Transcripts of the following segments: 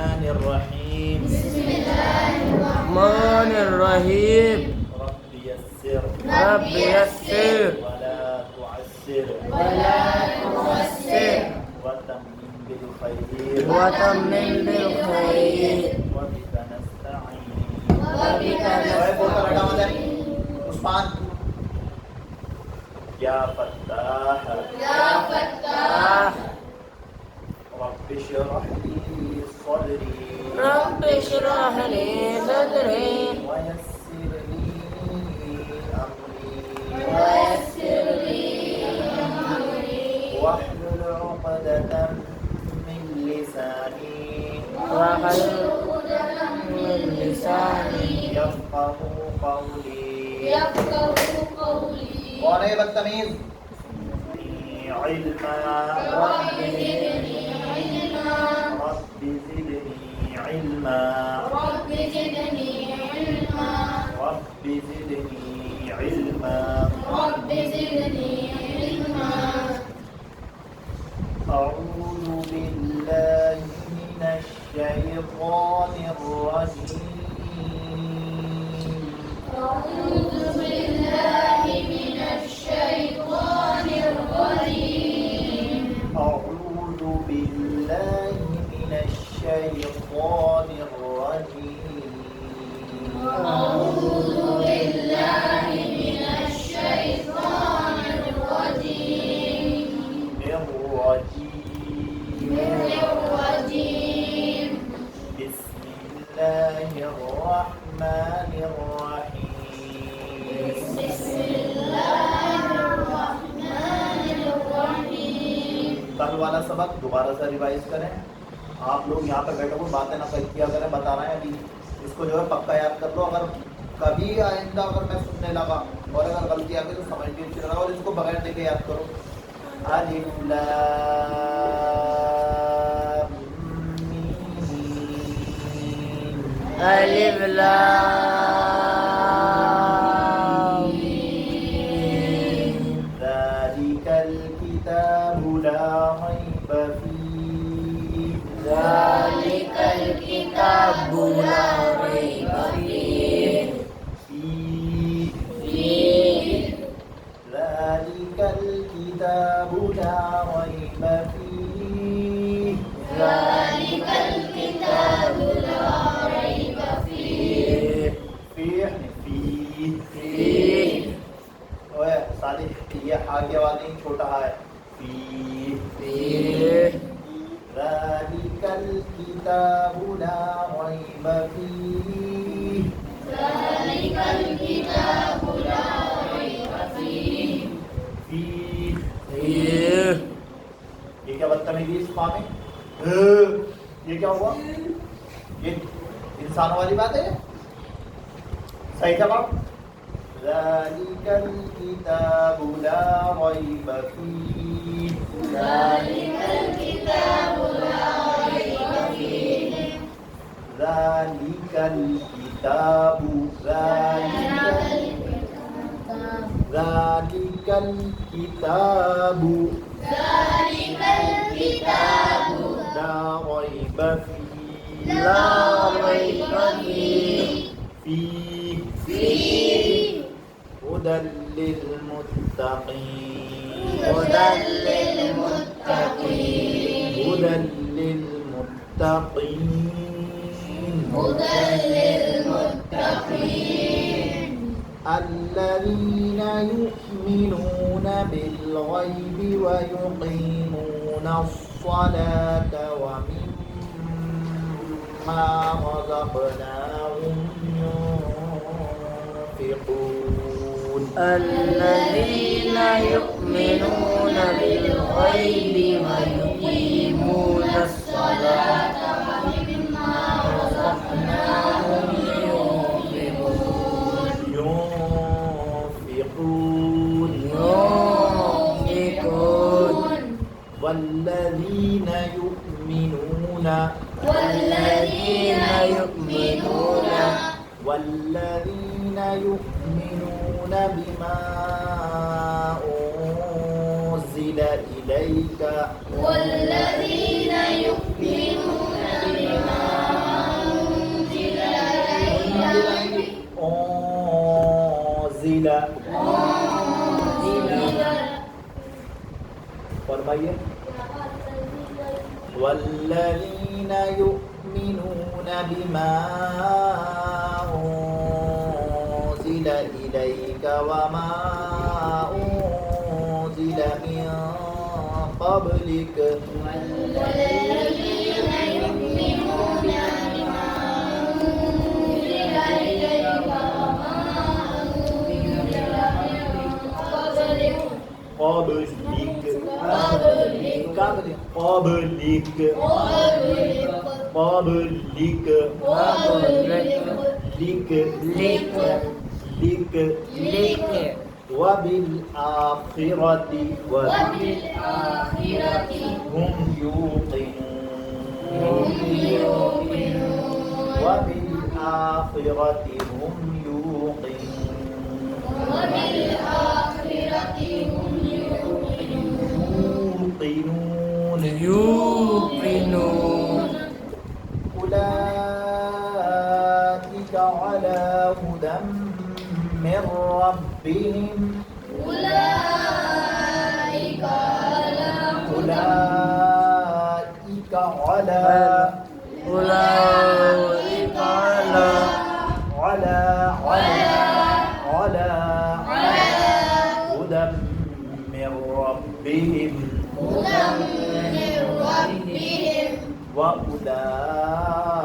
الرحيم بسم الله الرحمن الرحيم رب يسر رب يسر ولا تعسر ولا تعسر وتمم بالخير وتمم بالخير وبك نستعين وبك نستعين عثمان يا فتاح يا فتاح رب اشرح لي صدري رب اشرح لي صدري ويسر لي أمري ويسر لي أمري واحلل عقدة من لساني واحلل عقدة من لساني يفقه قولي يفقه قولي کون ہے بدتمیز علما رب زدني علما رب زدني علما رب زدني علما رب زدني علما رب زدني علما أعوذ بالله من الشيطان الرجيم أعوذ بالله من الشيطان الرجيم أعوذ بالله من الشيطان الرجيم أعوذ بالله من الشيطان الرجيم الرجيم بسم الله الرحمن الرحيم بسم الله الرحمن الرحيم کل والا سبق دوبارہ سے ریوائز کریں. آپ لوگ یہاں پہ بیٹھے ہوئے باتیں نہ کیا کریں. بتا رہے ہیں ابھی اس کو جو ہے پکا یاد کر لو. اگر کبھی آئندہ اگر میں سننے لگا اور اگر غلطی آ گئی تو سمجھ بھی اچھی لگا. اور اس کو بغیر دیکھے یاد کرو. الف لام میم ألف لام ميم ذلك الكتاب لا ريب فيه ذلك الكتاب لا ريب فيه ذلك الكتاب لا ريب فيه ذلك الكتاب لا ريب فيه فيه صالح یہ ہا کی آواز نہیں چھوٹا ہا ہے. فيه ذلك الكتاب لا ريب فيه ذلك الكتاب لا ريب فيه فيه یہ کیا بدتمیزی اس ماں میں؟ یہ کیا ہوا؟ یہ انسانوں والی بات ہے. صحیح جواب ذلك الكتاب لا ريب فيه ذلك الكتاب لا ريب فيه ذلك الكتاب ذلك الكتاب ذلك الكتاب لا ريب فيه لا ريب فيه فيه هدى للمتقين هدى للمتقين هدى للمتقين هدى للمتقين الذين يؤمنون بالغيب ويقيمون الصلاة ومما رزقناهم ينفقون الذين يؤمنون بالغيب ويقيمون الصلاة ومما رزقناهم ينفقون ينفقون والذين يؤمنون بما أنزل إليك والذين يؤمنون بما فرمائیے والذین یؤمنون بما انزل الیک وما انزل من قبلک وبالآخرة هم يوقنون وبالآخرة هم يوقنون أولئك على هدى من ربهم أولئك على هدى من ربهم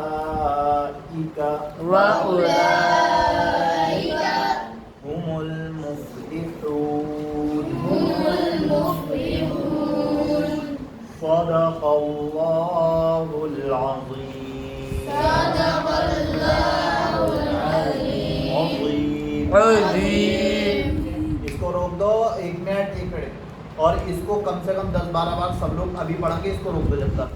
وأولئك هم المفلحون صدق الله العظيم عظيم. اس کو روک دو 1 منٹ اور اس کو کم سے کم 10-12 بار سب لوگ ابھی پڑھیں گے. اس کو روک دو جب تک.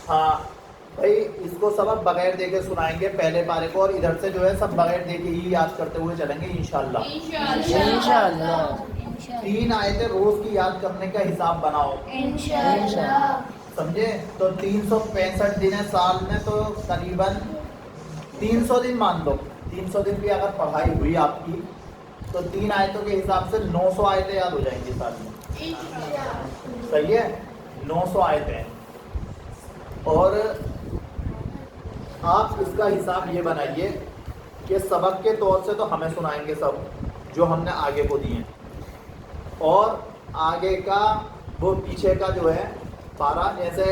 ہاں بھائی اس کو سبق بغیر دیکھے سنائیں گے پہلے پارے کو اور ادھر سے جو ہے سب بغیر دیکھے ہی یاد کرتے ہوئے چلیں گے انشاءاللہ. 3 آیتیں روز کی یاد کرنے کا حساب بناؤ سمجھے. تو 365 دن ہے سال میں, تو قریباً 300 دن مان لو. 300 دن بھی اگر پڑھائی ہوئی آپ کی تو 3 آیتوں کے حساب سے 900 آیتیں یاد ہو جائیں گی سال میں. صحیح ہے, 900 آیتیں. اور آپ اس کا حساب یہ بنائیے کہ سبق کے طور سے تو ہمیں سنائیں گے سب جو ہم نے آگے کو دیے, اور آگے کا وہ پیچھے کا جو ہے پارا, جیسے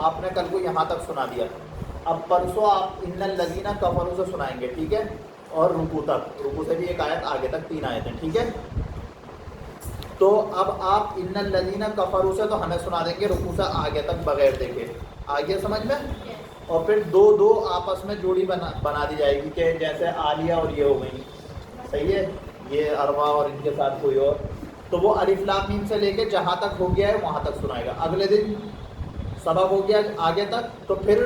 آپ نے کل کو یہاں تک سنا دیا, اب پرسوں آپ ان الذین کفروا سے سنائیں گے, ٹھیک ہے, اور رکوع تک, رکوع سے بھی 1 آیت آگے تک 3 آیتیں, ٹھیک ہے. تو اب آپ ان الذین کفروا سے تو ہمیں سنا دیں گے رکوع سے آگے تک بغیر دیکھے. آگے سمجھ میں, اور پھر 2 آپس میں جوڑی بنا دی جائے گی کہ جیسے عالیہ اور یہ ہو گئی, صحیح ہے, یہ اروا اور ان کے ساتھ کوئی اور, تو وہ الف لام میم سے لے کے جہاں تک ہو گیا ہے وہاں تک سنائے گا. اگلے دن سبق ہو گیا آگے تک تو پھر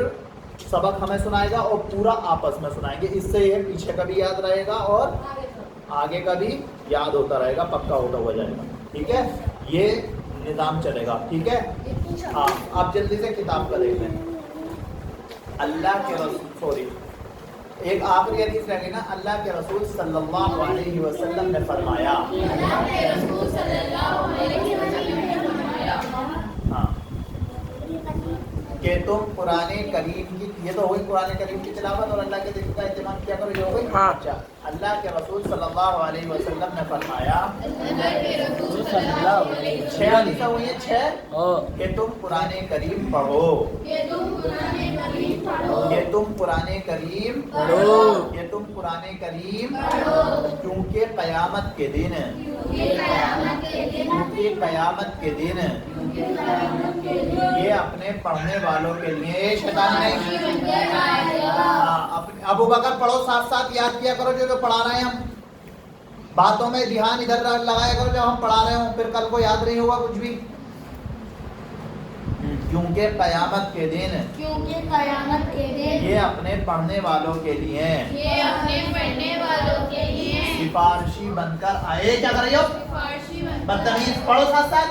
سبق ہمیں سنائے گا اور پورا آپس میں سنائیں گے. اس سے یہ پیچھے کا بھی یاد رہے گا اور آگے کا بھی یاد ہوتا رہے گا, پکا ہوتا ہوا جائے گا, ٹھیک ہے. یہ نظام چلے گا, ٹھیک ہے. ہاں آپ جلدی سے کتاب کا دیکھ لیں. اللہ کے رسول ایک آخری حدیث رہ گئی نا, اللہ کے رسول صلی اللہ علیہ وسلم نے فرمایا, ہاں, کہ تم قرآن کریم کی, یہ تو ہو گئی قرآن کریم کی تلاوت اور اللہ کے ذکر کا اہتمام کیا کرو, یہ ہو گئی. اچھا, اللہ کے رسول صلی اللہ علیہ وسلم نے فرمایا 6 حدیثیں ہوئی ہیں, 6 کہ تم قرآن کریم پڑھو, کہ تم قرآن کریم پڑھو, کیونکہ قیامت کے دن یہ اپنے پڑھنے والوں کے لیے شیطان نہیں. ابو بکر پڑھو, ساتھ ساتھ یاد کیا کرو جو پڑھا رہے ہیں ہم, باتوں میں دھیان ادھر لگایا کرو جب ہم پڑھا رہے ہوں, پھر کل کو یاد نہیں ہوگا کچھ بھی. کیونکہ قیامت کے دن یہ اپنے پڑھنے والوں کے لیے سفارشی بن کر آئے. کیا کر رہی ہو بدتمیز, پڑھو ساتھ ساتھ.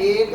1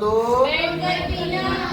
2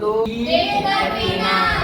2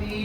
3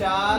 4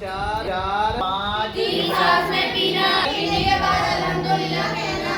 4 5